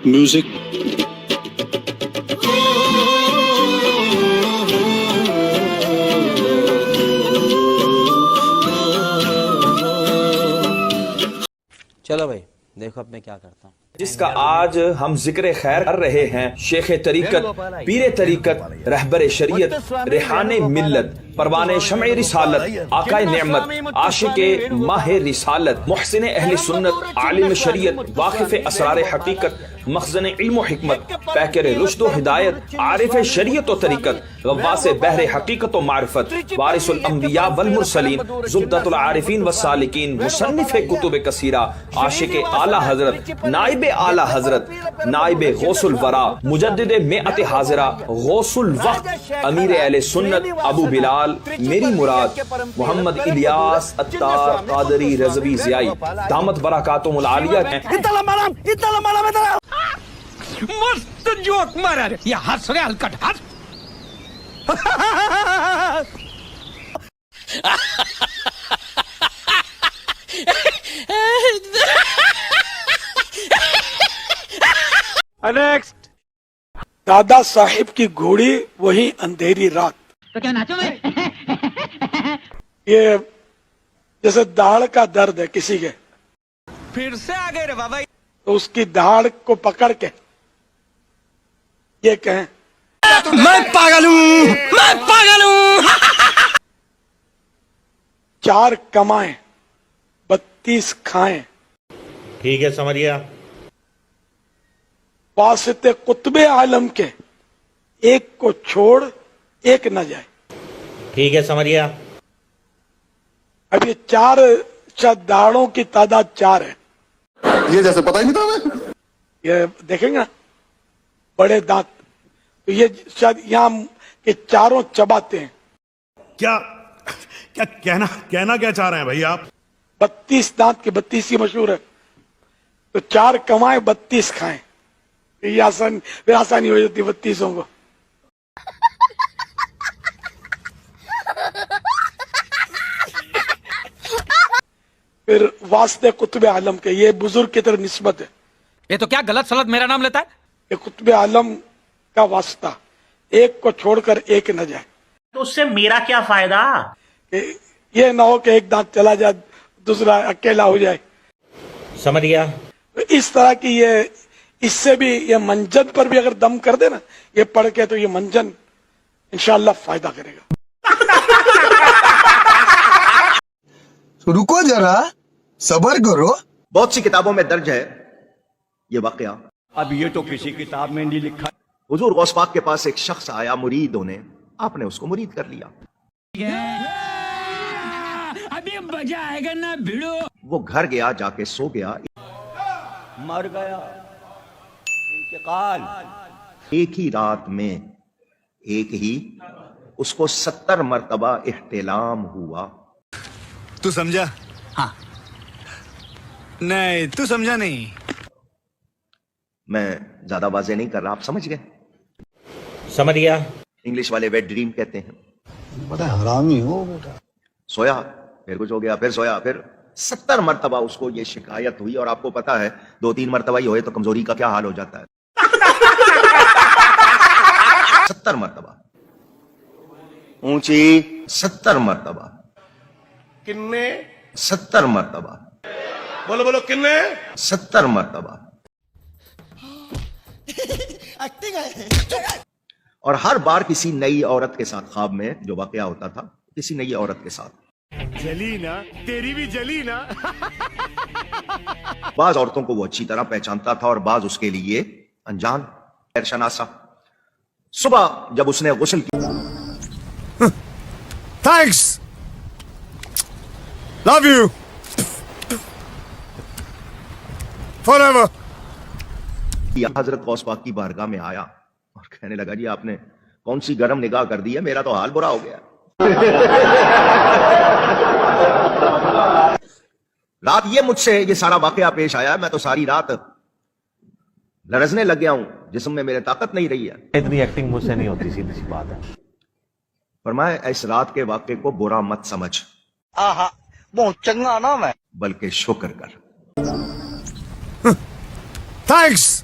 Music. چلو بھائی دیکھو اب میں کیا کرتا ہوں. جس کا آج ہم ذکر خیر کر رہے ہیں، شیخ طریقت، پیر طریقت، رہبر شریعت، ریحان ملت، پروان شمع رسالت، آقائے نعمت، عاشق ماہ رسالت، محسن اہل سنت، عالم شریعت، واقف اسرار حقیقت، مخزن علم و حکمت، پیکر رشد و ہدایت، عارف شریعت و طریقت، غواص بحر حقیقت و معرفت، وارث الانبیاء والمرسلین، زبدۃ العارفین والسالکین، مصنف کتب کثیرہ، عاشق اعلی حضرت، نائب اعلی حضرت، نائب غوث الورا، مجدد مئت حاضرہ، غوث الوقت، امیر اہل سنت، ابو بلال، میری مراد، محمد الیاس عطار قادری رضوی ضیائی دامت برکاتہم العالیہ ہیں. مست جوک مارا رے یہ ہنس رہے ہلکٹ ہنس. نیکسٹ. دادا صاحب کی گھوڑی وہی اندھیری رات. تو کیا ناچو میں؟ یہ جیسے داڑھ کا درد ہے کسی کے، پھر سے آ گئے رے بابا. تو اس کی داڑھ کو پکڑ کے یہ کہیں میں پاگل ہوں، میں پاگل ہوں. 4 کمائیں 32 کھائیں، ٹھیک ہے سمجھیا. واسطے قطب عالم کے ایک کو چھوڑ ایک نہ جائے. ٹھیک ہے سمجھیا. اب یہ 4 داڑھوں کی تعداد 4 ہے. یہ جیسے پتہ ہی نہیں تھا ہمیں. یہ دیکھیں گے نا بڑے دانت، تو یہ شاید یہاں کہ 4 چباتے ہیں. کیا کہنا کیا چاہ رہے ہیں بھائی آپ؟ 32 دانت کے 32 ہی مشہور ہے، تو 4 کمائیں 32 کھائیں. یہ آسانی ہو جاتی 32 کو. پھر واسطے قطب عالم کے، یہ بزرگ کی طرف نسبت ہے. یہ تو کیا غلط سلط میرا نام لیتا ہے. یہ قطب عالم کا واسطہ، ایک کو چھوڑ کر ایک نہ جائے. تو اس سے میرا کیا فائدہ؟ کہ یہ نہ ہو کہ ایک دانت چلا جائے دوسرا اکیلا ہو جائے. سمجھ گیا. اس طرح کی یہ، اس سے بھی یہ منجن پر بھی اگر دم کر دے نا یہ پڑھ کے، تو یہ منجن انشاءاللہ فائدہ کرے گا. رکو ذرا، صبر کرو. بہت سی کتابوں میں درج ہے یہ واقعہ. اب یہ تو کسی کتاب میں نہیں لکھا. حضور غوث پاک کے پاس ایک شخص آیا مرید ہونے، آپ نے اس کو مرید کر لیا. ابھی مزہ آئے گا نا بھیڑو. وہ گھر گیا، جا کے سو گیا. مر گیا، انتقال. ایک ہی رات میں ایک ہی اس کو 70 مرتبہ احتلام ہوا. تو سمجھا؟ ہاں. نہیں تو سمجھا نہیں. میں زیادہ واضح نہیں کر رہا، آپ سمجھ گئے. سمجھ گیا. انگلش والے ویٹ ڈریم کہتے ہیں. بڑا حرامی ہو بیٹا. سویا، پھر کچھ ہو گیا، پھر سویا، پھر 70 مرتبہ اس کو یہ شکایت ہوئی. اور آپ کو پتا ہے 2-3 مرتبہ ہی ہوئے تو کمزوری کا کیا حال ہو جاتا ہے. 70 مرتبہ اونچی، 70 مرتبہ کنے 70 مرتبہ، بولو کنے 70 مرتبہ. اور ہر بار کسی نئی عورت کے ساتھ، خواب میں جو واقعہ ہوتا تھا کسی نئی عورت کے ساتھ. جلی نا، تیری بھی جلی نا. بعض عورتوں کو وہ اچھی طرح پہچانتا تھا اور بعض اس کے لیے انجان، غیر شناسا. صبح جب اس نے غسل کیا، thanks, love you forever. Hazrat Ghaus پاک کی بارگاہ میں آیا اور کہنے لگا جی آپ نے کون سی گرم نگاہ کر دی ہے، میرا تو حال برا ہو گیا. رات یہ مجھ سے یہ سارا واقعہ پیش آیا، میں تو ساری رات لرزنے لگ گیا ہوں، جسم میں میرے طاقت نہیں رہی ہے. اتنی ایکٹنگ مجھ سے نہیں ہوتی، سیدھی سی بات ہے. فرمایا اس رات کے واقعے کو برا مت سمجھ، بہت چنگا نا میں، بلکہ شکر کر. تھینکس